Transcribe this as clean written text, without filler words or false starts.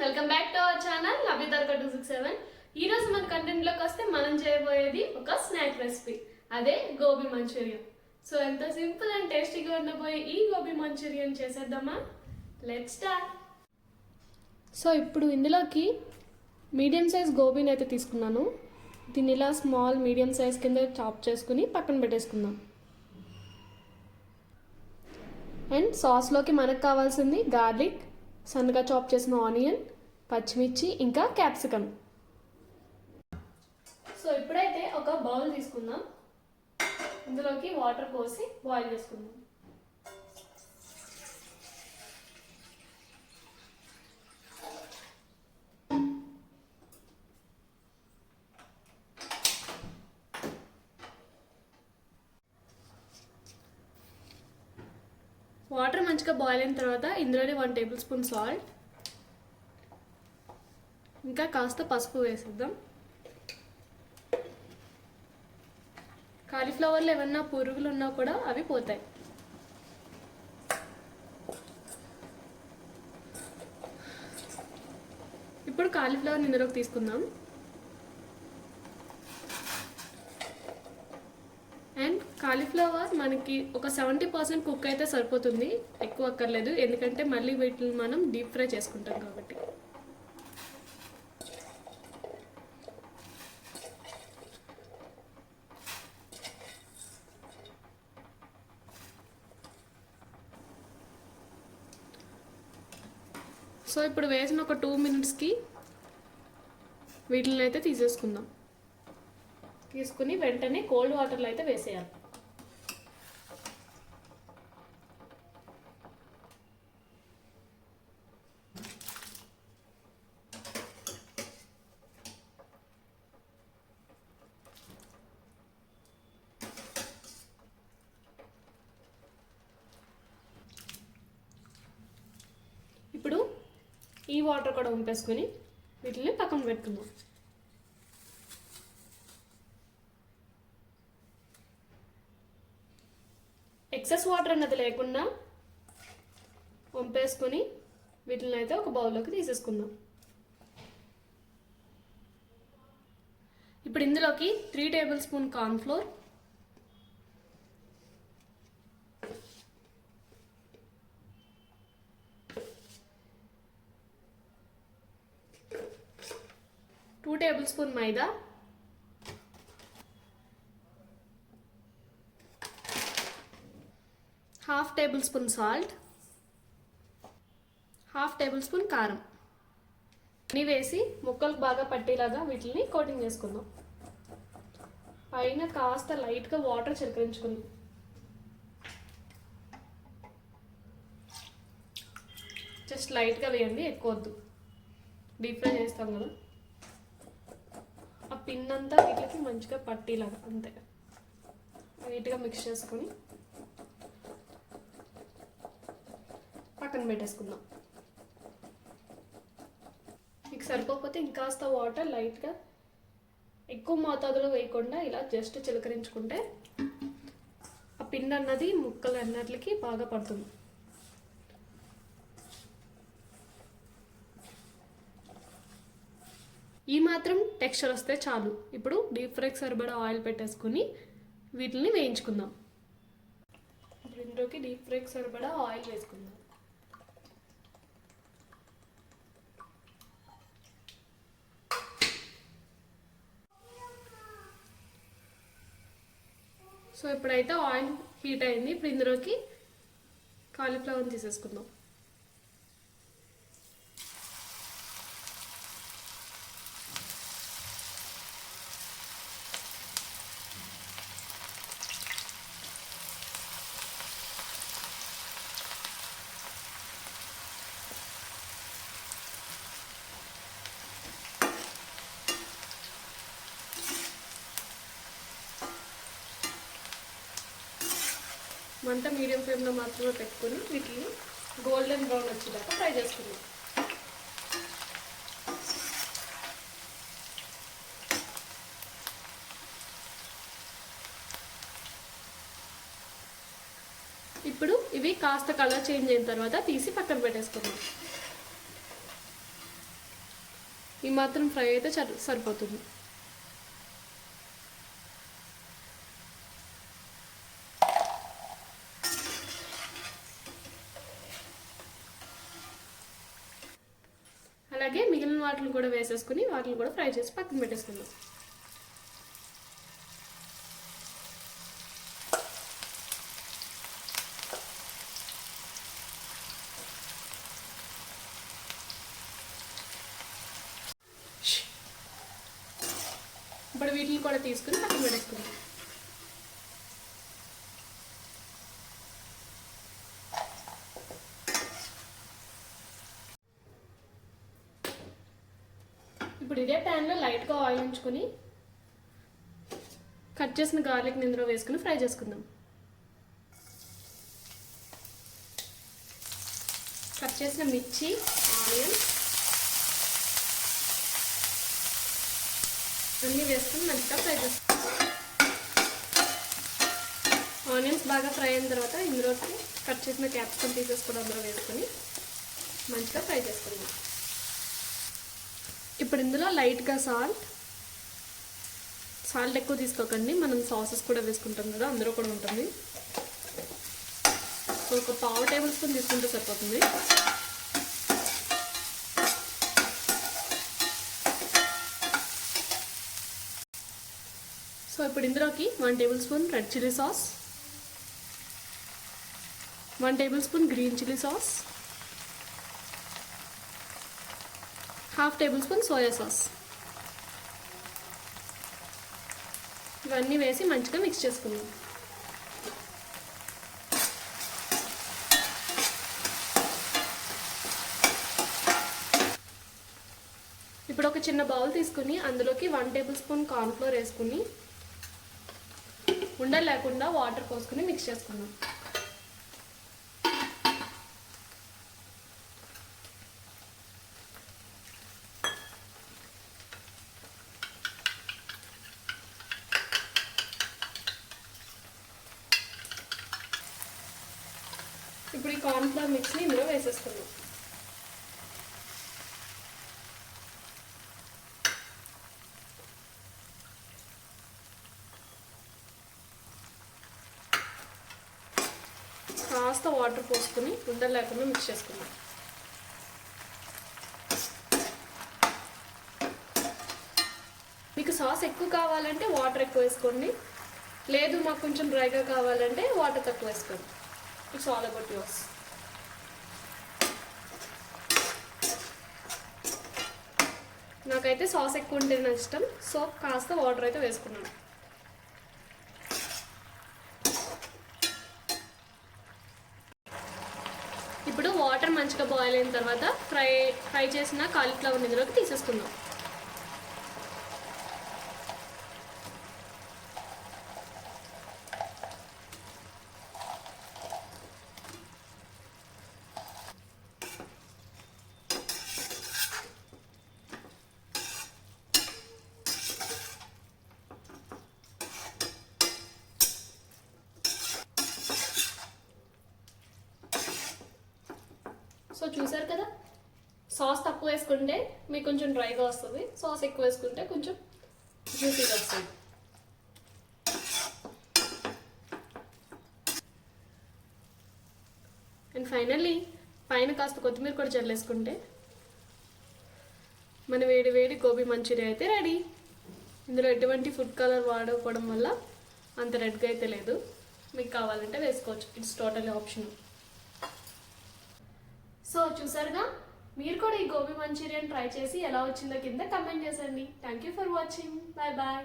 Welcome back to our channel లవిదర్గా 267. ఈ రోజు మన కంటెంట్ లోకి వస్తే మనం చేయబోయేది ఒక స్నాక్ రెసిపీ, అదే గోబీ మంచూరియన్. సో ఎంత సింపుల్ అండ్ టేస్టీగా ఉండబోయే ఈ గోబీ మంచూరియన్ చేసేద్దామా? Let's start. సో ఇప్పుడు ఇందులోకి మీడియం సైజ్ గోబీని అయితే తీసుకున్నాను. దీన్ని ఇలా స్మాల్ మీడియం సైజ్ కింద చాప్ చేసుకుని పక్కన పెట్టేసుకుందాం. అండ్ సాస్లోకి మనకు కావాల్సింది గార్లిక్, సన్నగా చాప్ చేసిన ఆనియన్, పచ్చిమిర్చి, ఇంకా క్యాప్సికమ్. సో ఇప్పుడైతే ఒక బౌల్ తీసుకుందాం. ఇందులోకి వాటర్ పోసి బాయిల్ చేసుకుందాం. వాటర్ మంచిగా బాయిల్ అయిన తర్వాత ఇందులోనే 1 టేబుల్ స్పూన్ సాల్ట్, ఇంకా కాస్త పసుపు వేసేద్దాం. కాలీఫ్లవర్లో ఏమన్నా పురుగులు ఉన్నా కూడా అవి పోతాయి. ఇప్పుడు కాలీఫ్లవర్ ఇందులోకి తీసుకుందాం. అండ్ కాలీఫ్లవర్ మనకి ఒక 70% కుక్ అయితే సరిపోతుంది, ఎక్కువ అక్కర్లేదు, ఎందుకంటే మళ్ళీ వీటిని మనం డీప్ ఫ్రై చేసుకుంటాం కాబట్టి. సో ఇప్పుడు వేసిన ఒక 2 మినిట్స్కి వీటిని అయితే తీసేసుకుందాం. తీసుకుని వెంటనే కోల్డ్ వాటర్లో అయితే వేసేయాలి. ఇప్పుడు ఈ వాటర్ కూడా వంపేసుకొని వీటిని పక్కన పెట్టుకుందాం. ఎక్సెస్ వాటర్ అన్నది లేకుండా వంపేసుకొని వీటిని అయితే ఒక బౌల్లోకి తీసేసుకుందాం. ఇప్పుడు ఇందులోకి 3 tablespoon cornflour, two tablespoon maida, half tablespoon salt, half tablespoon కారం అన్నీ వేసి ముక్కలకు బాగా పట్టేలాగా వీటిని కోటింగ్ చేసుకుందాం. పైన కాస్త లైట్గా వాటర్ చిలకరించుకుందాం. జస్ట్ లైట్గా వేయండి, ఎక్కువ వద్దు, డీప్ ఫ్రై చేస్తాం కదా. ఆ పిన్ అంతా వీటికి మంచిగా పట్టేలాగా అంతే లైట్గా మిక్స్ చేసుకొని పక్కన పెట్టేసుకుందాం. మీకు సరిపోకపోతే ఇంకాస్త వాటర్ లైట్గా, ఎక్కువ మోతాదులో వేయకుండా ఇలా జస్ట్ చిలకరించుకుంటే ఆ పిన్ అన్నది ముక్కలు అన్నట్లకి బాగా పడుతుంది. ఈ మాత్రం టెక్స్చర్ వస్తే చాలు. ఇప్పుడు డీప్ ఫ్రైకి సరిపడా ఆయిల్ పెట్టేసుకుని వీటిని వేయించుకుందాం. ఇప్పుడు ఇందులోకి డీప్ ఫ్రైకి సరిపడా ఆయిల్ వేసుకుందాం. సో ఇప్పుడైతే ఆయిల్ హీట్ అయింది. ఇప్పుడు ఇందులోకి కాలీఫ్లవర్ని తీసేసుకుందాం. మంట మీడియం ఫ్లేమ్లో మాత్రమే పెట్టుకొని వీటిని గోల్డెన్ బ్రౌన్ వచ్చేదాకా ఫ్రై చేసుకుందాం. ఇప్పుడు ఇవి కాస్త కలర్ చేంజ్ అయిన తర్వాత తీసి పక్కన పెట్టేసుకుందాం. ఈ మాత్రం ఫ్రై అయితే సరిపోతుంది. అలాగే మిగిలిన వాటిని కూడా వేసేసుకుని వాటిని కూడా ఫ్రై చేసి పక్కన పెట్టేసుకుందాం. ఇప్పుడు వీటిని కూడా తీసుకుని పక్కన పెట్టేసుకుందాం. ఇప్పుడు ఇదే ప్యాన్లో లైట్గా ఆయిల్ ఉంచుకొని కట్ చేసిన గార్లిక్ ఇందులో వేసుకుని ఫ్రై చేసుకుందాం. కట్ చేసిన మిర్చి, ఆనియన్ అన్నీ వేసుకుని మంచిగా ఫ్రై చేసుకుందాం. ఆనియన్స్ బాగా ఫ్రై అయిన తర్వాత ఇందులోకి కట్ చేసిన క్యాప్సికమ్ పీసెస్ కూడా అందులో వేసుకొని మంచిగా ఫ్రై చేసుకుందాం. ఇప్పుడు ఇందులో లైట్గా సాల్ట్ ఎక్కువ తీసుకోకండి, మనం సాసెస్ కూడా వేసుకుంటాం కదా అందులో కూడా ఉంటుంది. సో ఒక 1/2 టేబుల్ స్పూన్ తీసుకుంటే సరిపోతుంది. సో ఇప్పుడు ఇందులోకి 1 table spoon red chilli sauce, 1 table spoon green chilli sauce, 1/2 table spoon soya sauce ఇవన్నీ వేసి మంచిగా మిక్స్ చేసుకుందాం. ఇప్పుడు ఒక చిన్న బౌల్ తీసుకుని అందులోకి 1 టేబుల్ స్పూన్ కార్న్ఫ్లోర్ వేసుకుని ఉండలు లేకుండా వాటర్ పోసుకుని మిక్స్ చేసుకుందాం. ఇప్పుడు ఈ కార్న్ఫ్లోర్ మిక్స్ని ఇందులో వేసేసుకుందాం. కాస్త వాటర్ పోసుకుని ఉండలు లేకుండా మిక్స్ చేసుకుందాం. మీకు సాస్ ఎక్కువ కావాలంటే వాటర్ ఎక్కువ వేసుకోండి, లేదు మాకు కొంచెం డ్రైగా కావాలంటే వాటర్ తక్కువ వేసుకోండి. It's all about yours. నాకైతే సాస్ ఎక్కువ ఉంటే ఇష్టం, సో కాస్త వాటర్ అయితే వేసుకున్నాను. ఇప్పుడు వాటర్ మంచిగా బాయిల్ అయిన తర్వాత ఫ్రై చేసిన కాలీఫ్లవర్ ఇందులోకి తీసేసుకుందాం. సో చూసారు కదా, సాస్ తక్కువ వేసుకుంటే మీకు కొంచెం డ్రైగా వస్తుంది, సాస్ ఎక్కువ వేసుకుంటే కొంచెం జ్యూసీగా వస్తుంది. అండ్ ఫైనల్లీ పైన కాస్త కొత్తిమీర కూడా చల్లేసుకుంటే మన వేడి వేడి గోబీ మంచూరియా అయితే రెడీ. ఇందులో ఎటువంటి ఫుడ్ కలర్ వాడకపోవడం వల్ల అంత రెడ్గా అయితే లేదు, మీకు కావాలంటే వేసుకోవచ్చు, ఇట్స్ టోటలీ ఆప్షనల్. సో చూసారుగా, మీరు కూడా ఈ గోబీ మంచూరియన్ ట్రై చేసి ఎలా వచ్చిందో కింద కమెంట్ చేయండి. Thank you for watching. Bye bye.